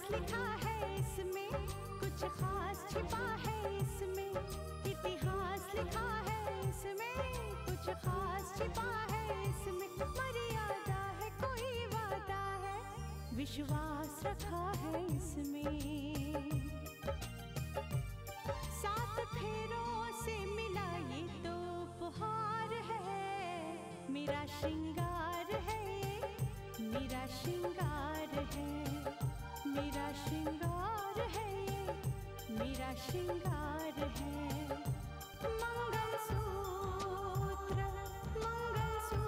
इतिहास लिखा है इसमें, कुछ खास छिपा है इसमें। इतिहास लिखा है इसमें, कुछ खास छिपा है इसमें। मर्यादा है, कोई वादा है, विश्वास रखा है इसमें। सात फेरों से मिला ये तो उपहार है, मेरा श्रृंगार है, मेरा श्रृंगार है, मेरा श्रृंगार है, मेरा श्रृंगार है। मंगलसूत्र, मंगलसूत्र,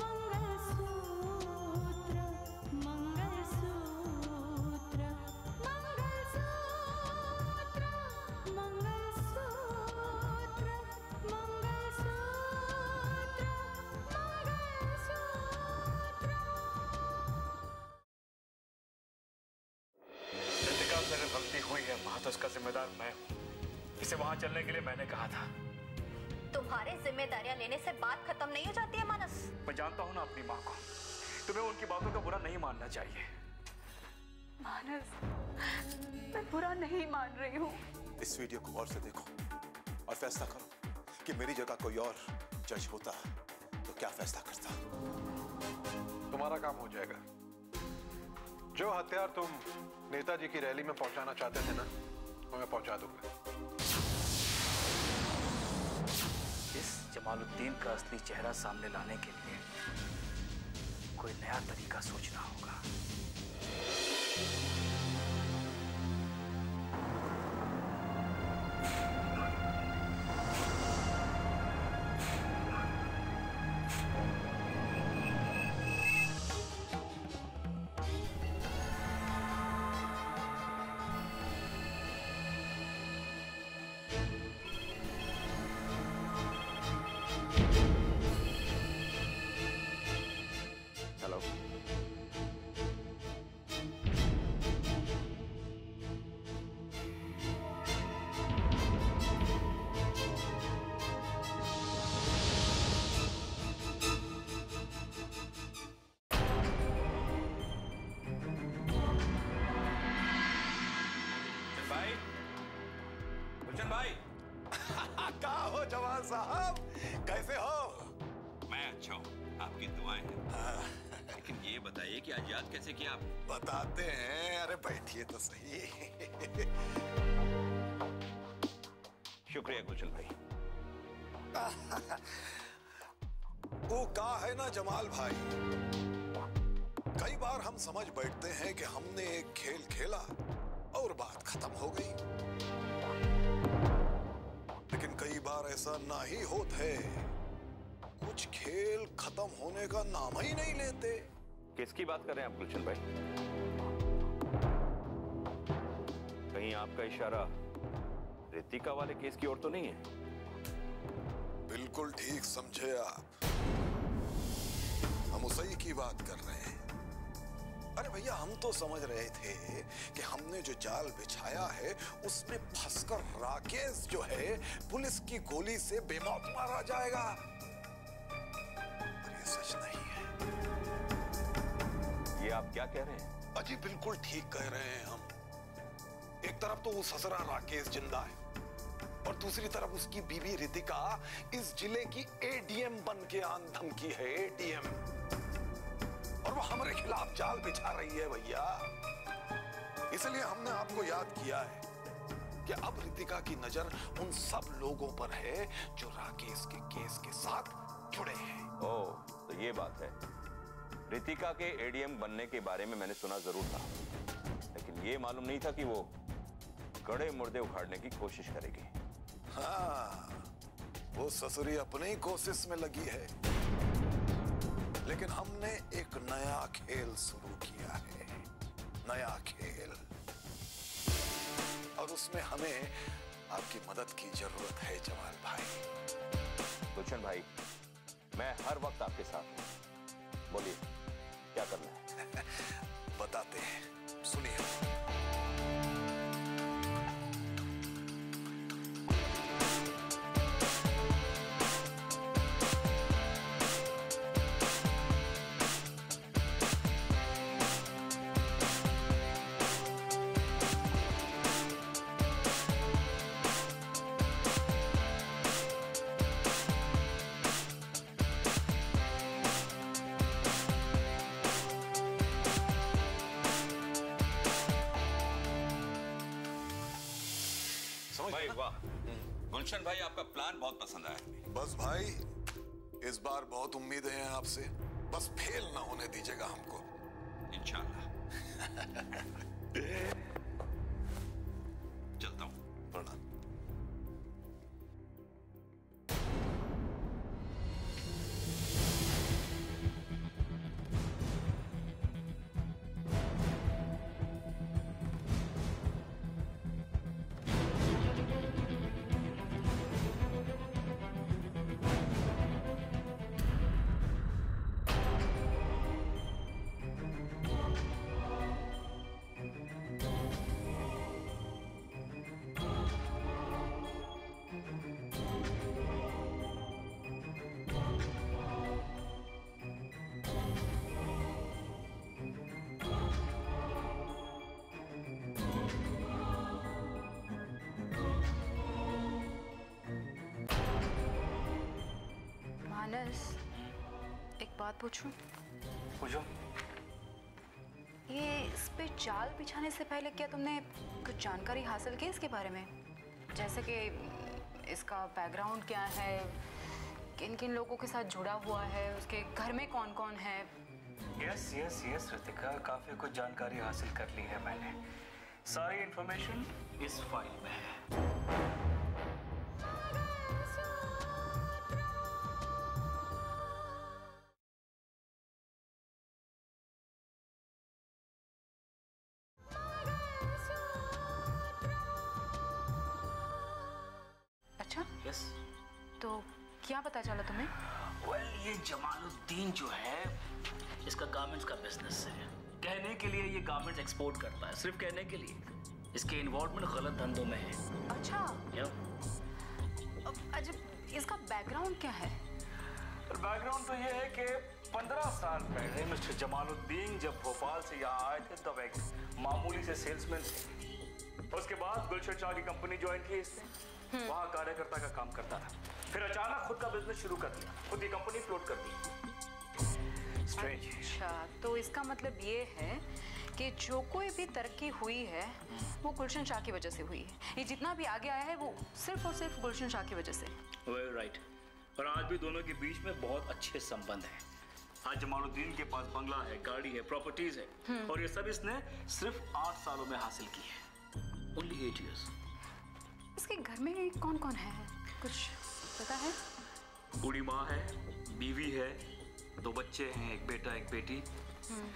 मंगलसूत्र, मंगलसूत्र, मंगलसूत्र, मंगलसूत्र, से अगर गलती हुई है माँ तो उसका जिम्मेदार मैं हूँ। इसे वहां चलने के लिए मैंने कहा था। तुम्हारे जिम्मेदारियां लेने से बात खत्म नहीं हो जाती है मानस। मैं जानता हूँ ना अपनी माँ को, तुम्हें उनकी बातों का बुरा नहीं मानना चाहिए। मानस, मैं बुरा नहीं मान रही हूँ। इस वीडियो को गौर से देखो और फैसला करो कि मेरी जगह कोई और जज होता तो क्या फैसला करता। तुम्हारा काम हो जाएगा। जो हथियार तुम नेताजी की रैली में पहुंचाना चाहते थे ना, वो मैं पहुंचा दूंगा। इस जमालुद्दीन का असली चेहरा सामने लाने के लिए कोई नया तरीका सोचना होगा। कहाँ हो जवान साहब, कैसे हो? मैं अच्छा हूँ, आपकी दुआएं हैं। लेकिन ये बताइए कि आज याद कैसे किया आप? बताते हैं, अरे बैठिए तो सही। शुक्रिया गुलशन भाई। वो का है ना जमाल भाई, कई बार हम समझ बैठते हैं कि हमने एक खेल खेला और बात खत्म हो गई, लेकिन कई बार ऐसा ना ही होता है। कुछ खेल खत्म होने का नाम ही नहीं लेते। किसकी बात कर रहे हैं आप गुलशन भाई? कहीं आपका इशारा रितिका वाले केस की ओर तो नहीं है? बिल्कुल ठीक समझे आप, हम उसी की बात कर रहे हैं। अरे भैया, हम तो समझ रहे थे कि हमने जो जाल बिछाया है उसमें फंसकर राकेश जो है पुलिस की गोली से बेमौत मारा जाएगा, पर ये सच नहीं है। ये आप क्या कह रहे हैं? अजी बिल्कुल ठीक कह रहे हैं हम। एक तरफ तो वो ससुरा राकेश जिंदा है और दूसरी तरफ उसकी बीवी रितिका इस जिले की एडीएम बन के आन धमकी है, एडीएम, और वो हमारे खिलाफ जाल बिछा रही है भैया। इसलिए हमने आपको याद किया है कि अब रितिका की नजर उन सब लोगों पर है जो राकेश के केस के साथ जुड़े हैं। ओह, तो ये बात है। रितिका के एडीएम बनने के बारे में मैंने सुना जरूर था, लेकिन ये मालूम नहीं था कि वो गड़े मुर्दे उखाड़ने की कोशिश करेगी। हाँ, वो ससुरी अपनी कोशिश में लगी है, लेकिन हमने एक नया खेल शुरू किया है, नया खेल, और उसमें हमें आपकी मदद की जरूरत है जमाल भाई। गुलशन भाई, मैं हर वक्त आपके साथ हूं। बोलिए, क्या करना है? बताते हैं, सुनिए। वाह, गुलशन भाई आपका प्लान बहुत पसंद आया। बस भाई इस बार बहुत उम्मीदें हैं आपसे, बस फेल ना होने दीजिएगा हमको। इंशाल्लाह। चलता हूँ। प्रणाम। मानस, एक बात पूछूं? पूछो। ये इस पे जाल बिछाने से पहले क्या तुमने कुछ जानकारी हासिल की इसके बारे में? जैसे कि इसका बैकग्राउंड क्या है, किन किन लोगों के साथ जुड़ा हुआ है, उसके घर में कौन कौन है? यस यस यस रितिका, काफी कुछ जानकारी हासिल कर ली है मैंने। सारी इंफॉर्मेशन इस फाइल में है। अच्छा, यस। तो क्या पता चला तुम्हें? वेल, ये जमालुद्दीन जो है इसका गारमेंट्स का बिजनेस है। कहने के लिए ये गारमेंट्स एक्सपोर्ट करता है, सिर्फ कहने के लिए। इसके इन्वॉल्वमेंट गलत धंधों में है। अच्छा, अच्छा, इसका बैकग्राउंड क्या है? बैकग्राउंड तो ये है कि 15 साल पहले मिस्टर जमालुद्दीन जब भोपाल से यहाँ आए थे तब एक मामूली से सेल्समैन थे। उसके बाद गुलशन शाह की कंपनी ज्वाइन की इसने, वहाँ कार्यकर्ता का काम करता था। फिर अचानक खुद का बिजनेस शुरू कर दिया, खुद की कंपनी फ्लोट कर दी। स्ट्रेंज। अच्छा, तो इसका मतलब ये है कि जो कोई भी तरक्की हुई है वो गुलशन शाह की वजह से हुई है। ये जितना भी आगे आया है वो सिर्फ और सिर्फ गुलशन शाह की वजह से। Well right. और आज भी दोनों के बीच में बहुत अच्छे संबंध हैं। आज जमालुद्दीन के पास बंगला है, गाड़ी है, प्रॉपर्टीज है, और ये सब इसने सिर्फ 8 सालों में हासिल की है। Only 8 years। इसके घर में कौन कौन है, कुछ पता है? बूढ़ी माँ है, बीवी है, 2 बच्चे हैं, एक बेटा एक बेटी।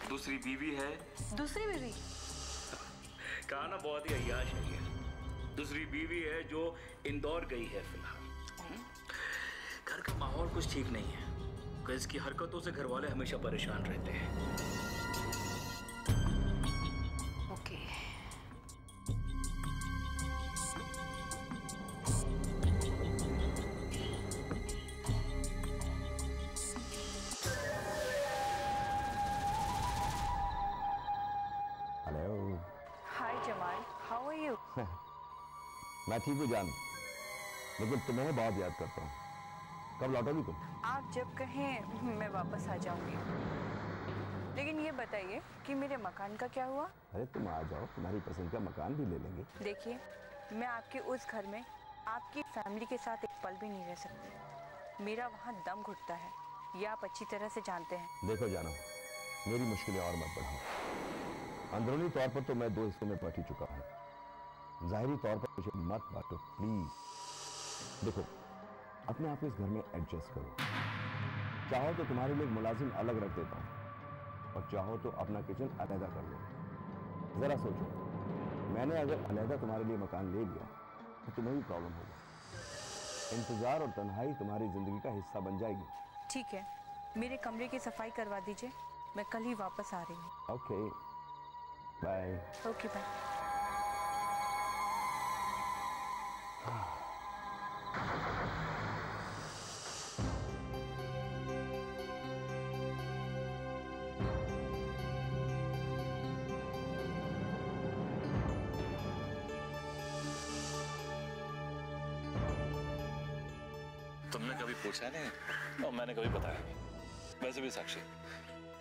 दूसरी बीवी है। दूसरी बीवी? कहा ना, बहुत ही अय्याश है ये। दूसरी बीवी है जो इंदौर गई है फिलहाल। घर का माहौल कुछ ठीक नहीं है, क्योंकि इसकी हरकतों से घर वाले हमेशा परेशान रहते हैं। Okay. Hello. Hi Jamal, how are you? मैं ठीक हूँ जान, लेकिन तुम्हें बहुत याद करता हूँ। कब लौटोगी तुम? आप जब कहें मैं वापस आ जाऊंगी। लेकिन ये बताइए कि मेरे मकान का क्या हुआ? अरे तुम आ जाओ, तुम्हारी पसंद का मकान भी ले लेंगे। देखिए, मैं आपके उस घर में आपकी फैमिली के साथ एक पल भी नहीं रह सकती। मेरा वहाँ दम घुटता है, ये आप अच्छी तरह से जानते हैं। देखो जानो, मेरी मुश्किलें और मत बढ़ाओ। अंदरूनी तौर पर तो मैं 2 हिस्सों में बट ही चुका हूँ। जाहिरी तौर पर मुझे मत बांटो प्लीज। देखो, अपने आप इस घर में एडजस्ट करो। चाहो तो तुम्हारे लिए मुलाजिम अलग रख देता हूँ, और चाहो तो अपना किचन अलहदा कर लो। जरा सोचो, मैंने अगर अलहदा तुम्हारे लिए मकान ले लिया तो तुम्हें भी प्रॉब्लम होगा। इंतजार और तन्हाई तुम्हारी जिंदगी का हिस्सा बन जाएगी। ठीक है, मेरे कमरे की सफाई करवा दीजिए, मैं कल ही वापस आ रही हूँ। Okay bye. Okay bye. तुमने कभी पूछा नहीं और मैंने कभी बताया नहीं। वैसे भी साक्षी,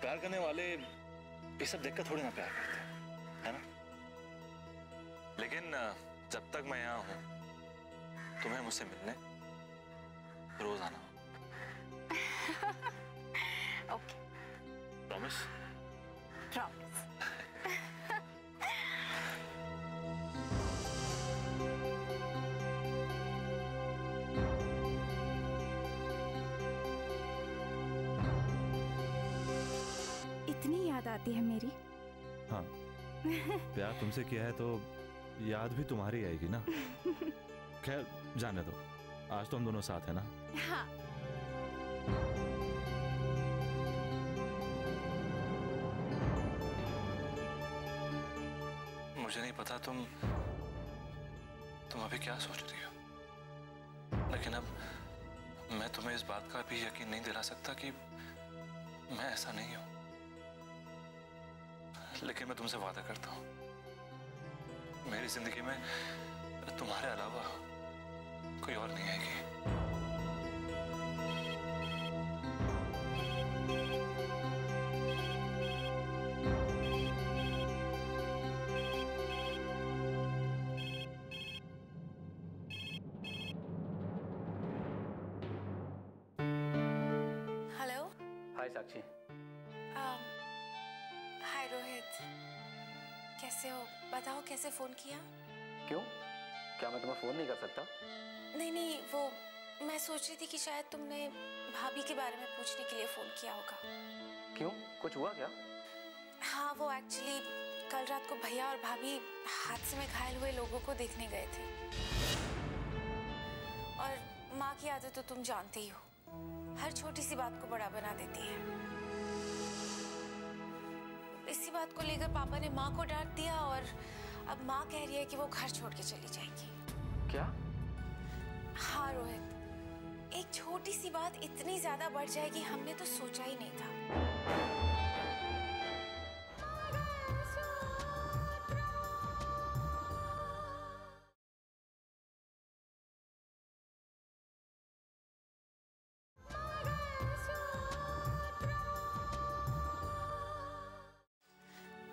प्यार करने वाले ये सब देखकर थोड़ी ना प्यार करते हैं, है ना? लेकिन जब तक मैं यहाँ हूँ तुम्हें मुझसे मिलने रोज आना। Okay, promise? प्रॉमिस। इतनी याद आती है मेरी। हाँ, प्यार तुमसे किया है तो याद भी तुम्हारी आएगी ना। खैर जाने दो, आज तो हम दोनों साथ हैं ना। हाँ। मुझे नहीं पता तुम अभी क्या सोच रही हो, लेकिन अब मैं तुम्हें इस बात का भी यकीन नहीं दिला सकता कि मैं ऐसा नहीं हूं। लेकिन मैं तुमसे वादा करता हूं, मेरी जिंदगी में तुम्हारे अलावा कोई और नहीं आएगी। हेलो। हाय साक्षी। हाय रोहित, कैसे हो? बताओ कैसे फोन किया? क्यों, क्या मैं तुम्हें फोन नहीं कर सकता? नहीं, वो मैं सोच रही थी कि शायद तुमने भाभी के बारे में पूछने के लिए फोन किया होगा। क्यों, कुछ हुआ क्या? हाँ, वो एक्चुअली कल रात को भैया और भाभी हादसे में घायल हुए लोगों को देखने गए थे। और माँ की आदत तो तुम जानते ही हो, हर छोटी सी बात को बड़ा बना देती है। इसी बात को लेकर पापा ने माँ को डांट दिया और अब माँ कह रही है कि वो घर छोड़ के चली जाएगी। क्या? हाँ रोहित, एक छोटी सी बात इतनी ज्यादा बढ़ जाएगी हमने तो सोचा ही नहीं था।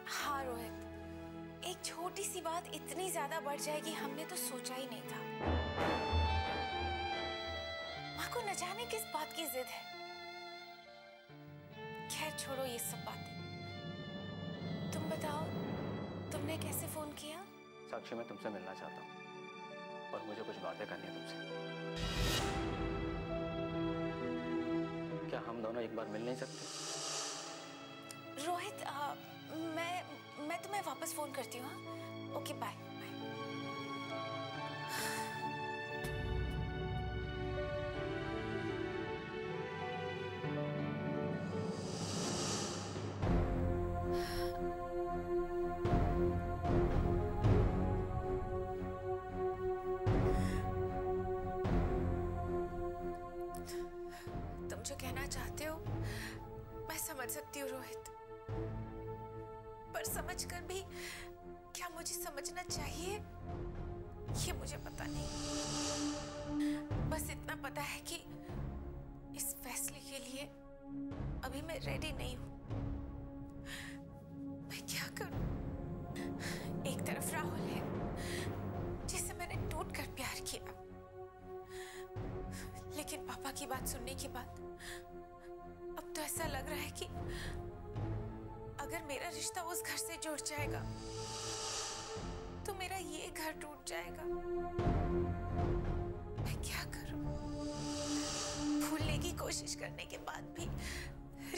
हाँ रोहित, एक छोटी सी बात इतनी ज्यादा बढ़ जाएगी हमने तो सोचा ही नहीं था। माँ को न जाने किस बात की जिद है। खैर छोड़ो ये सब बातें, तुम बताओ तुमने कैसे फोन किया? साक्षी, मैं तुमसे मिलना चाहता हूँ और मुझे कुछ बातें करनी है तुमसे। क्या हम दोनों एक बार मिल नहीं सकते? रोहित, मैं तुम्हें वापस फोन करती हूँ। Okay, bye. तुम जो कहना चाहते हो मैं समझ सकती हूँ रोहित, पर समझकर भी क्या मुझे समझना चाहिए ये मुझे पता नहीं। बस इतना पता है कि इस फैसले के लिए अभी मैं रेडी नहीं हूँ। मैं क्या करूँ? एक तरफ राहुल है जिसे मैंने टूट कर प्यार किया, लेकिन पापा की बात सुनने के बाद अब तो ऐसा लग रहा है कि अगर मेरा रिश्ता उस घर से जुड़ जाएगा तो मेरा ये घर टूट जाएगा। मैं क्या करूं? भूलने की कोशिश करने के बाद भी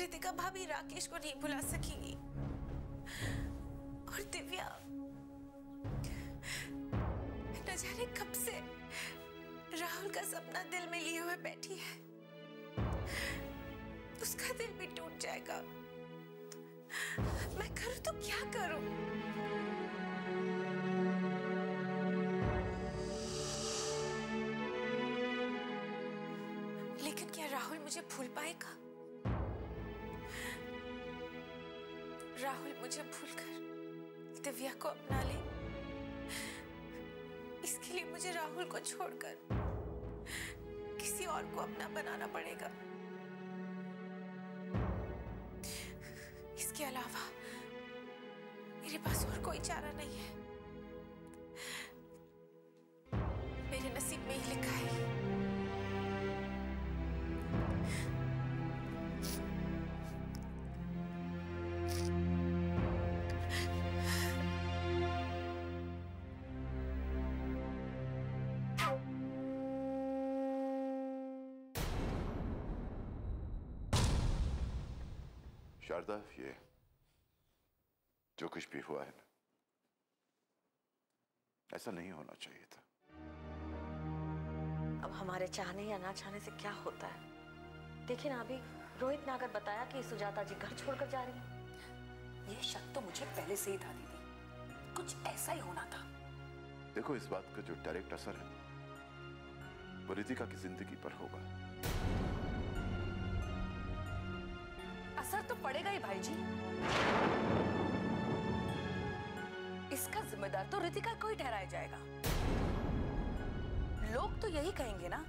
रितिका भाभी राकेश को नहीं भुला सकेंगी और दिव्या न जाने कब से राहुल का सपना दिल में लिए हुए बैठी है। उसका दिल भी टूट जाएगा। मैं करूं तो क्या करूं? लेकिन क्या राहुल मुझे भूल पाएगा? राहुल मुझे भूलकर दिव्या को अपना ले, इसके लिए मुझे राहुल को छोड़कर किसी और को अपना बनाना पड़ेगा। इसके अलावा मेरे पास और कोई चारा नहीं है। मेरे नसीब में ही लिखा शारदा, ये जो कुछ भी हुआ है ना, ऐसा नहीं होना चाहिए था। अब हमारे चाहने या ना चाहने से क्या होता है? देखिए ना, अभी रोहित ने अगर बताया कि सुजाता जी घर छोड़कर जा रही हैं। ये शक तो मुझे पहले से ही था दीदी, कुछ ऐसा ही होना था। देखो, इस बात का जो डायरेक्ट असर है वो रितिका की जिंदगी पर होगा। असर तो पड़ेगा ही भाई जी। इसका जिम्मेदार तो रितिका को ही ठहराया जाएगा। लोग तो यही कहेंगे ना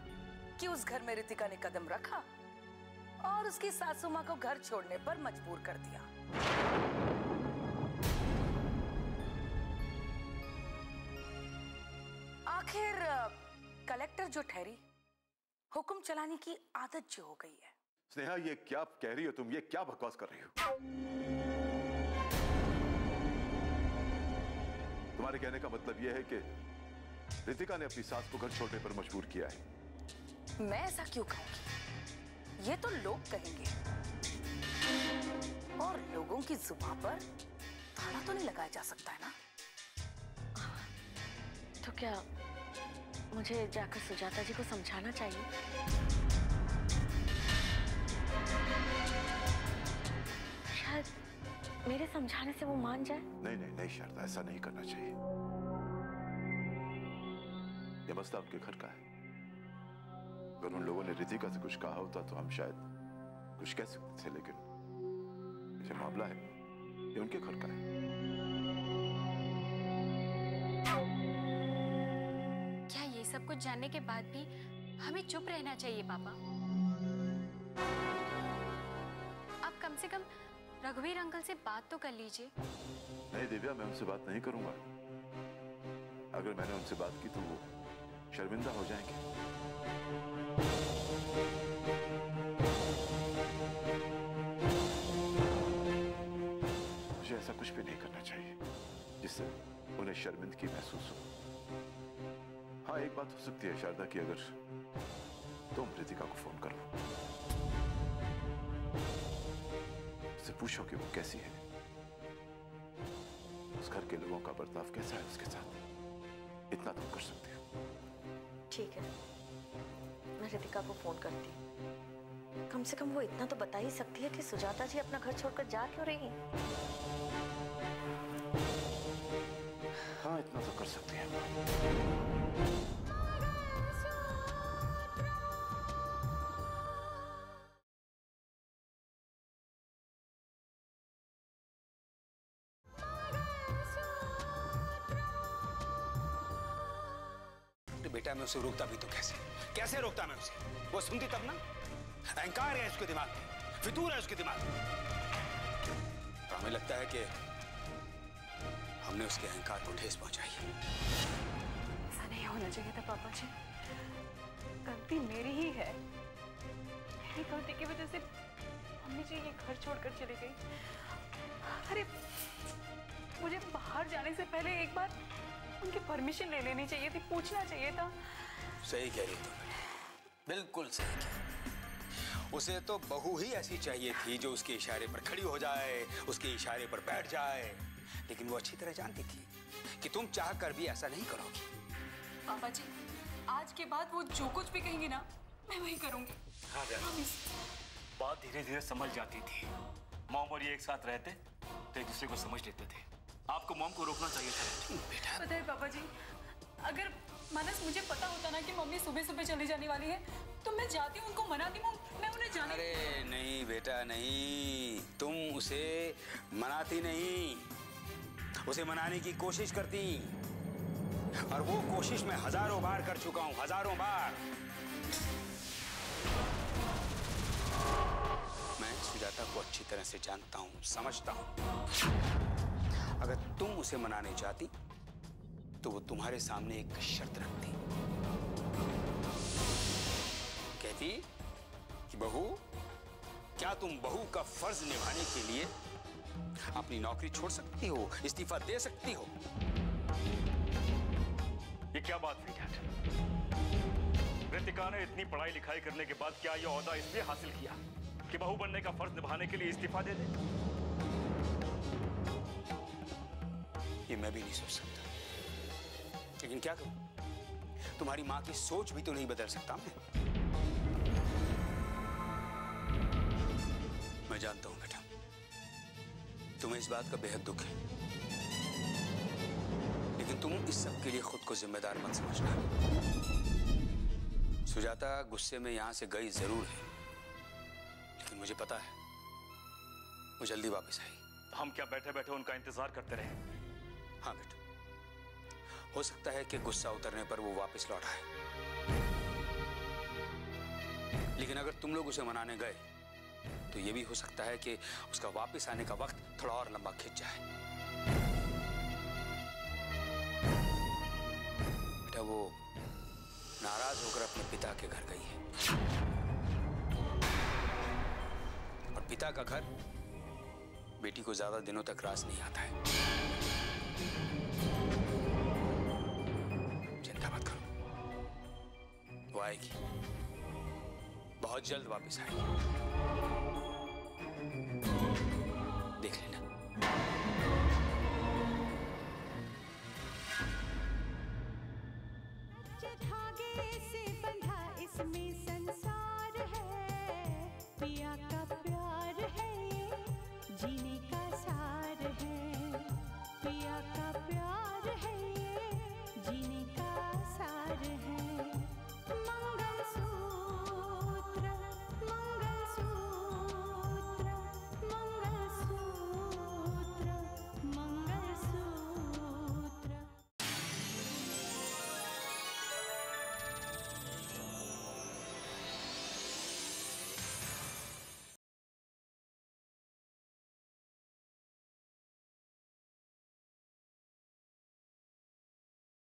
कि उस घर में रितिका ने कदम रखा और उसकी सासू मां को घर छोड़ने पर मजबूर कर दिया। आखिर कलेक्टर जो ठहरी, हुक्म चलाने की आदत जो हो गई है। स्नेहा, ये क्या कह रही हो तुम? ये क्या बकवास कर रही हो? तुम्हारे कहने का मतलब यह है कि रितिका ने अपनी सास को घर छोड़ने पर मजबूर किया है? मैं ऐसा क्यों कहूंगी? ये तो लोग कहेंगे, और लोगों की जुबान पर ताला तो नहीं लगाया जा सकता है ना। तो क्या मुझे जाकर सुजाता जी को समझाना चाहिए? शायद मेरे समझाने से वो मान जाए। नहीं नहीं नहीं शारदा, ऐसा नहीं करना चाहिए। यह मसला उनके घर का है। अगर उन लोगों ने रितिका से कुछ कहा होता तो हम शायद कुछ कह सकते थे, लेकिन ये मामला है, ये उनके घर का है। क्या ये सब कुछ जानने के बाद भी हमें चुप रहना चाहिए पापा? आप कम से कम रघुवीर अंकल से बात तो कर लीजिए। नहीं दिव्या, मैं उनसे बात नहीं करूंगा। अगर मैंने उनसे बात की तो वो शर्मिंदा हो जाएंगे। मुझे ऐसा कुछ भी नहीं करना चाहिए जिससे उन्हें शर्मिंदगी महसूस हो। हाँ, एक बात हो सकती है शारदा कि अगर तुम रितिका को फोन करो, उससे पूछो कि वो कैसी है, उस घर के लोगों का बर्ताव कैसा है उसके साथ, इतना तुम कर सकते हो। ठीक है, मैं रितिका को फोन करती हूँ। कम से कम वो इतना तो बता ही सकती है कि सुजाता जी अपना घर छोड़कर जा क्यों रही हैं। हाँ, इतना तो कर सकती है। बेटा, मैं उसे रोकता भी तो कैसे रोकता मैं उसे? वो सुनती तब ना। अहंकार है उसके दिमाग में, फितूर है उसके दिमाग में। तो हमें लगता है कि हमने उसके अहंकार को ठेस पहुंचाई है। ऐसा नहीं होना चाहिए था पापा जी, गलती मेरी ही है। मेरी गलती की वजह से मम्मी जी ये घर छोड़कर चली गई। अरे मुझे बाहर जाने से पहले एक बार उनकी परमिशन ले लेनी चाहिए थी, पूछना चाहिए था। सही कह रही तुम, बिल्कुल सही कह। उसे तो बहू ही ऐसी चाहिए थी जो उसके इशारे पर खड़ी हो जाए, उसके इशारे पर बैठ जाए। लेकिन वो अच्छी तरह जानती थी कि तुम चाह कर भी ऐसा नहीं करोगी। पापा जी, आज के बाद वो जो कुछ भी कहेंगे ना, मैं वही करूंगी। हाँ, बात धीरे धीरे समझ जाती थी। मॉम और ये एक साथ रहते तो एक दूसरे को समझ लेते थे। आपको मॉम को रोकना चाहिए था। बेटा, पता है पापा जी, अगर मानस मुझे पता होता ना कि मम्मी सुबह सुबह चली जाने वाली है तो मैं जाती हूँ, उनको मनाती हूँ, मैं उन्हें जाने। अरे नहीं बेटा नहीं, तुम उसे मनाती नहीं, उसे मनाने की कोशिश करती। और वो कोशिश मैं हजारों बार कर चुका हूँ, हजारों बार। मैं सुजाता को अच्छी तरह से जानता हूँ, समझता हूँ। अगर तुम उसे मनाने चाहती तो वो तुम्हारे सामने एक शर्त रखती। कहती कि बहू, क्या तुम बहू का फर्ज निभाने के लिए अपनी नौकरी छोड़ सकती हो, इस्तीफा दे सकती हो? ये क्या बात हुई डैड? रितिका ने इतनी पढ़ाई लिखाई करने के बाद क्या ये ओहदा इसलिए हासिल किया कि बहू बनने का फर्ज निभाने के लिए इस्तीफा दे दे? ये मैं भी नहीं सोच सकता, लेकिन क्या करूं? तुम्हारी मां की सोच भी तो नहीं बदल सकता मैं जानता हूं बेटा, तुम्हें इस बात का बेहद दुख है, लेकिन तुम इस सब के लिए खुद को जिम्मेदार मत समझना। सुजाता गुस्से में यहां से गई जरूर है, लेकिन मुझे पता है वो जल्दी वापस आएगी। हम क्या बैठे बैठे उनका इंतजार करते रहे? हाँ बेटा, हो सकता है कि गुस्सा उतरने पर वो वापस लौट आए, लेकिन अगर तुम लोग उसे मनाने गए तो ये भी हो सकता है कि उसका वापस आने का वक्त थोड़ा और लंबा खिंच जाए। बेटा वो नाराज होकर अपने पिता के घर गई है, और पिता का घर बेटी को ज्यादा दिनों तक रास नहीं आता है। चिंता मत करो, वो आएगी, बहुत जल्द वापस आएगी।